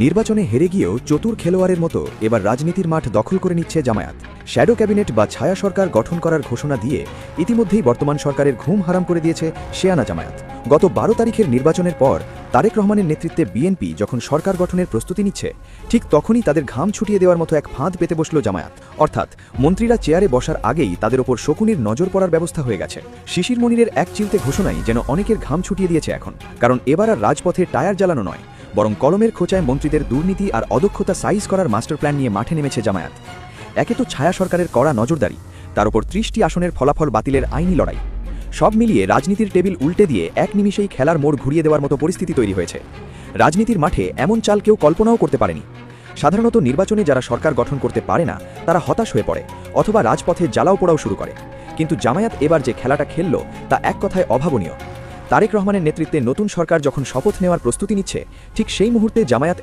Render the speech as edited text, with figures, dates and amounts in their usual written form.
নির্বাচনে হেরে গিয়েও চতুর খেলোয়াড়ের মতো এবার রাজনীতির মাঠ দখল করে নিচ্ছে জামায়াত। শ্যাডো ক্যাবিনেট বা ছায়া সরকার গঠন করার ঘোষণা দিয়ে ইতিমধ্যেই বর্তমান সরকারের ঘুম হারাম করে দিয়েছে শেয়ানা জামায়াত। গত ১২ তারিখের নির্বাচনের পর তারেক রহমানের নেতৃত্বে বিএনপি যখন সরকার গঠনের প্রস্তুতি নিচ্ছে, ঠিক তখনই তাদের ঘাম ছুটিয়ে দেওয়ার মতো এক ফাঁদ পেতে বসল জামায়াত। অর্থাৎ মন্ত্রীরা চেয়ারে বসার আগেই তাদের ওপর শকুনির নজর পড়ার ব্যবস্থা হয়ে গেছে। শিশির মনিরের এক চিলতে ঘোষণাই যেন অনেকের ঘাম ছুটিয়ে দিয়েছে এখন। কারণ এবার আর রাজপথে টায়ার জ্বালানো নয়, বরং কলমের খোঁচায় মন্ত্রীদের দুর্নীতি আর অদক্ষতা সাইজ করার মাস্টার প্ল্যান নিয়ে মাঠে নেমেছে জামায়াত। একে তো ছায়া সরকারের কড়া নজরদারি, তার উপর ৩০টি আসনের ফলাফল বাতিলের আইনি লড়াই, সব মিলিয়ে রাজনীতির টেবিল উল্টে দিয়ে এক নিমিষেই খেলার মোড় ঘুরিয়ে দেওয়ার মতো পরিস্থিতি তৈরি হয়েছে। রাজনীতির মাঠে এমন চাল কেউ কল্পনাও করতে পারেনি। সাধারণত নির্বাচনে যারা সরকার গঠন করতে পারে না তারা হতাশ হয়ে পড়ে অথবা রাজপথে জ্বালাও পোড়াও শুরু করে, কিন্তু জামায়াত এবার যে খেলাটা খেলল তা এক কথায় অভাবনীয়। তারেক রহমানের নেতৃত্বে নতুন সরকার যখন শপথ নেওয়ার প্রস্তুতি নিচ্ছে, ঠিক সেই মুহূর্তে জামায়াত